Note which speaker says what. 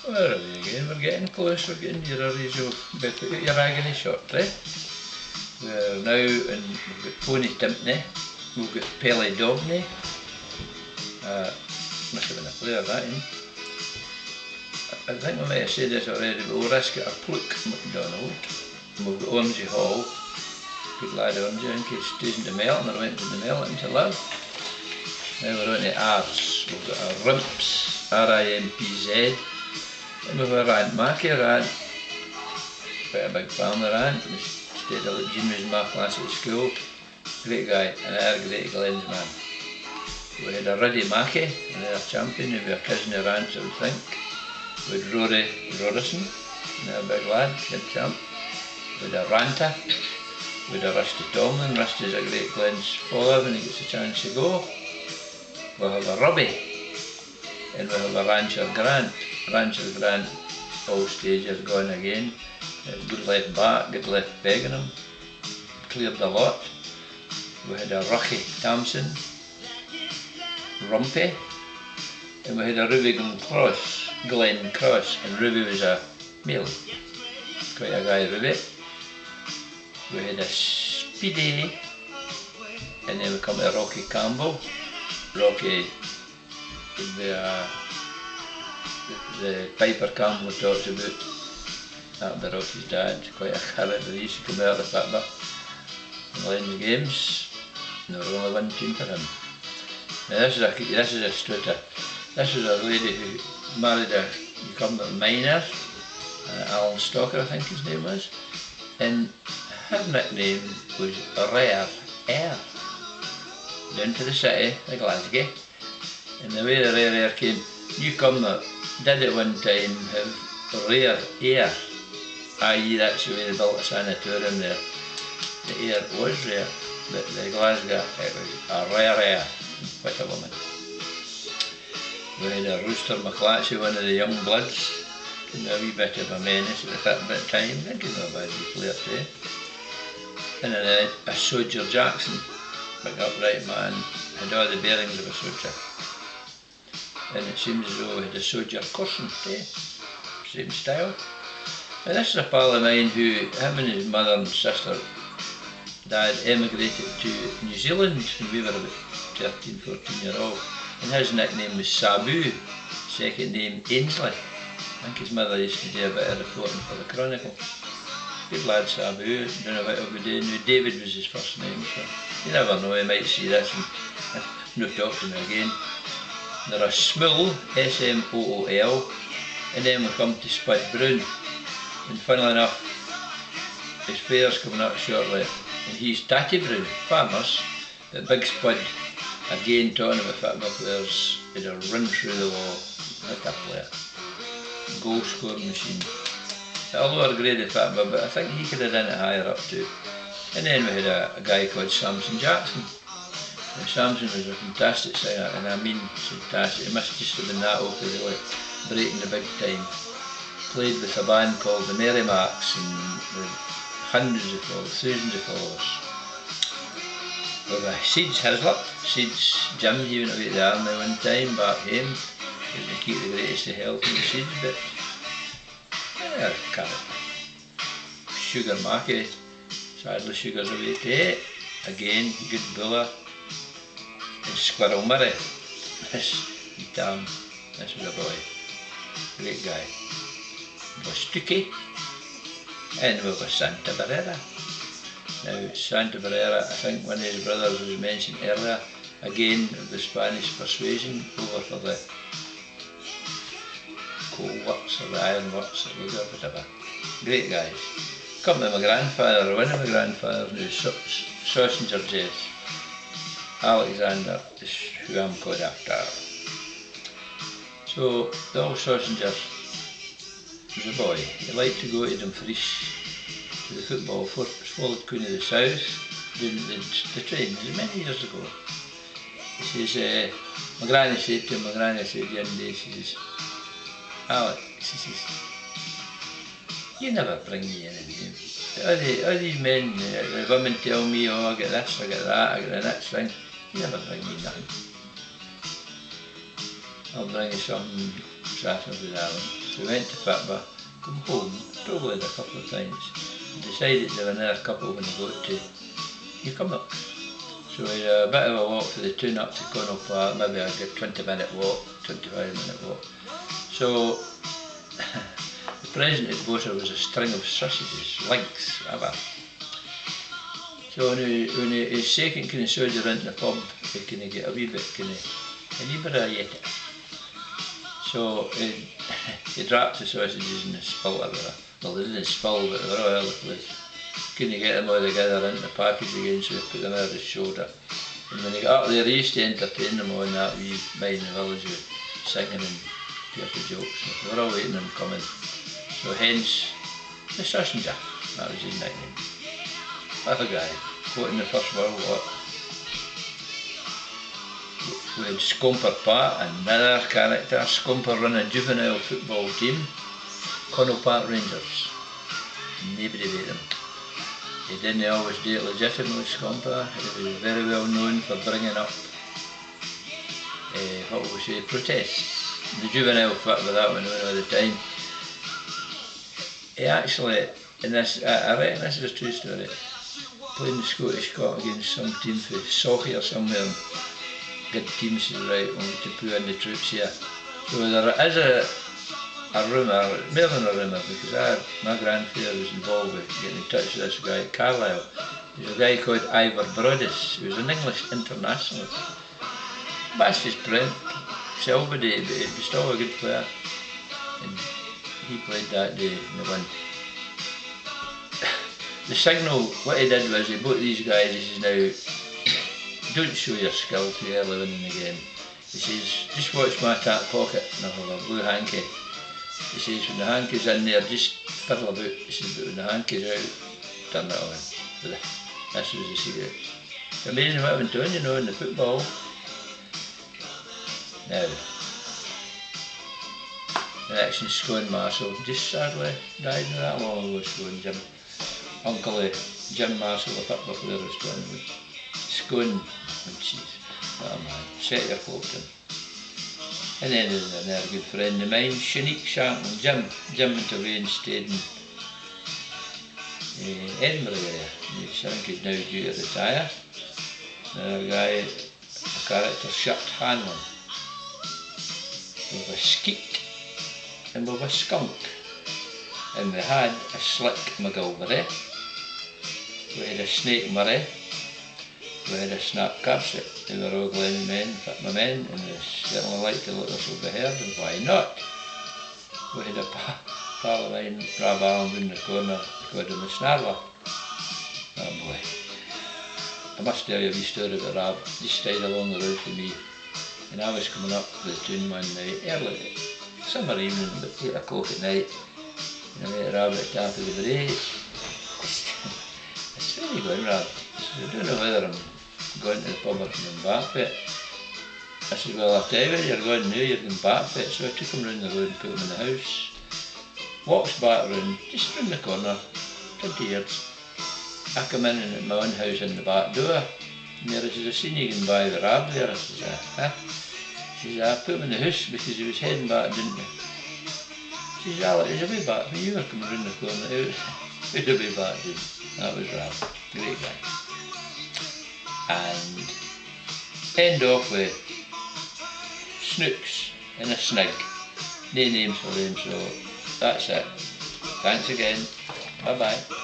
Speaker 1: Where are we again? We're getting close, we're getting nearer. So put your agony shortly. We're now in, we've got Pony Timpney, we've got Pelly Dobney. Must have been a player that in. I think we might have said this already, but we'll risk it a Pluck McDonald. And we've got Ormsey Hall. Good lad Ormsey, I think he stays in the Melton, or went to the Melton to live. Now we're on to Rs. We've got a Rimps, R-I-M-P-Z. And we've got a Rant Mackie, Rant. Quite a big family, Rant. We stayed at Jean was my class at school. Great guy, and a great Glens man. We had a Ruddy Mackie, another champion, who was a cousin of Rant's, I would think. We had Rory Rorison, another big lad, good champ. We had a Ranta. We had a Rusty Tomlin. Rusty's a great Glens follower when he gets a chance to go. We'll have a Robbie, and we'll have a Rancher Grant. Rancher Grant, all stages gone again. Good left back, good left pegging him. Cleared the lot. We had a Rocky Thompson, Rumpy, and we had a Ruby Glenn Cross, and Ruby was a male. Quite a guy, Ruby. We had a Speedy, and then we come to Rocky Campbell. Rocky would be the Piper Campbell talks about. That would be Rocky's dad, quite a character. He used to come out of the football and learn the games. And there was only one team for him. Now this is a straighter. This was a lady who married a incumbent miner, Alan Stocker I think his name was, and her nickname was Rare Air. Down to the city, like Glasgow, and the way the Rare Air came, Newcomer did at one time have rare air, i.e. that's the way they built a sanatorium there. The air was rare, but the Glasgow, it was a rare air. What a woman. We had a Rooster McClatchy, one of the young bloods, a wee bit of a menace at that bit of time. I think he's not a bad player too. And then a Soldier Jackson, big upright man, had all the bearings of a soldier. And it seems as though we had a Soldier Corson too, same style. And this is a pal of mine who, him and his mother and sister, dad emigrated to New Zealand when we were about 13, 14 years old. And his nickname was Sabu, second name Ainsley. I think his mother used to do a bit of reporting for the Chronicle. Good lad Sabu, don't know what he'll be doing now. David was his first name, so you never know, he might see this and no talk to me again. There are Smool, S-M-O-O-L, and then we come to Spud Brown. And funnily enough, his fair's coming up shortly, and he's Tatty Brown, farmers, but Big Spud, again talking about football players, had a run through the wall, like a player. Goal scoring machine. A lower grade of football, but I think he could have done it higher up too. And then we had a guy called Samson Jackson. And Samson was a fantastic singer, and I mean fantastic. He must just have been that old really breaking the big time. Played with a band called the Merrymarks, and with hundreds of followers, thousands of followers. With a Seeds Hislop, Seeds Jim, he went away to the army one time back home. He was to keep the greatest of health in the Seeds bit. Yeah, character. Sugar Mackie, sadly Sugar's away too. Again, good buller. And Squirrel Murray, this was a boy, great guy. We've Stucky, and we've got Santa Barrera. Now Santa Barrera, I think one of his brothers was mentioned earlier, again of the Spanish persuasion over for the coal works or the iron works or whatever. Great guys. Come to my grandfather, or one of my grandfathers knew Sausager Jess. Alexander is who I'm called after. So the old Sausager was a boy. He liked to go to Dumfries to the football followed Queen of the South doing the train. It was many years ago. He says, my granny said to him, one day, she says, Alex, she says, you never bring me anything. All these men, the women tell me, oh I get this, I get that, I get the next thing. You never bring me nothing. I'll bring you something Saturday, darling. So we went to Fatba, come home, probably had a couple of times, and decided there were another couple when we got to cumnock. So we had a bit of a walk for the tune up to Connell Park, maybe a good 20-minute walk, 25-minute walk. So the present at Bosa was a string of sausages, links, whatever. So when his second kind of soldier into the pub, he kind of get a wee bit kind of, and he better eat it. So he dropped the sausages in the spill everywhere. Well, they didn't spill, but they were all over the place. Couldn't get them all together into the package again, so he put them over his shoulder. And when he got up there, he used to entertain them all in that wee mine village with singing and dirty jokes. They were all waiting on him coming. So hence, the sausager, that was his nickname. What a guy, fought in the First World War. We had Scumper Pat, another character. Scumper run a juvenile football team, Connell Park Rangers. Nobody beat them. He didn't always do it legitimately, Scumper. He was very well known for bringing up, what would we say, protests. The juvenile fit with that one all the time. He actually, in this, I reckon this is a true story, playing the Scottish Cup against some team for Sochi or somewhere. Good teams, says, right, we need to put in the troops here. So there is a rumour, more than a rumour, because my grandfather was involved with getting in touch with this guy at Carlisle. There's a guy called Ivor Broadus, who was an English internationalist. That's his print, Selvady, but he was still a good player. And he played that day and they won. The signal, what he did was he bought these guys, he says, now, don't show your skill too early on in the game. He says, just watch my tack pocket and I'll have a blue hanky. He says, when the hanky's in there, just fiddle about. He says, but when the hanky's out, turn it on. But this was the secret. It's amazing what went on, you know, in the football. Now, the next is Scone Marshall, just sadly died not that long ago, Scone Jim. Uncle Jim Marshall, the football player, was talking about. Scone, oh jeez, oh man, set your cloak in. And then there's another good friend of mine, Shanique Shanklin, Jim went away and stayed in Edinburgh area. I think he's now due to retire. Another guy, a character, Shirt Hanlon. With a skeet and with a skunk. And we had a Slick McGilvery, we had a Snake Murray, we had a Snap Capsit. They were all Glen men, fit my men, and they certainly liked to let themselves be heard, and why not? We had a pal of mine, Rab Allen, in the corner, called him the Snarler. Oh boy. I must tell you a wee story about Rab. He stayed along the road for me, and I was coming up to the tune one night, early, summer evening, about 8 o'clock at night, and I met Rab at the top of the beret. I said, where are you going, Rab? He said, I don't know whether I'm going to the pub or coming back for it. I said, well, I'll tell you where you're going now, you're going back for it. So I took him round the road and put him in the house. Walks back round, just round the corner, 20 yards. I come in and at my own house in the back door. And there says, I seen you going by the Rab there. I says, huh? He says, I put him in the house because he was heading back, didn't he? He says, Alec, he's a way back. When you were coming round the corner, he's a way back, dude. That was Rab. Great guy. And end off with Snooks and a Snig. No names for them, so that's it. Thanks again. Bye bye.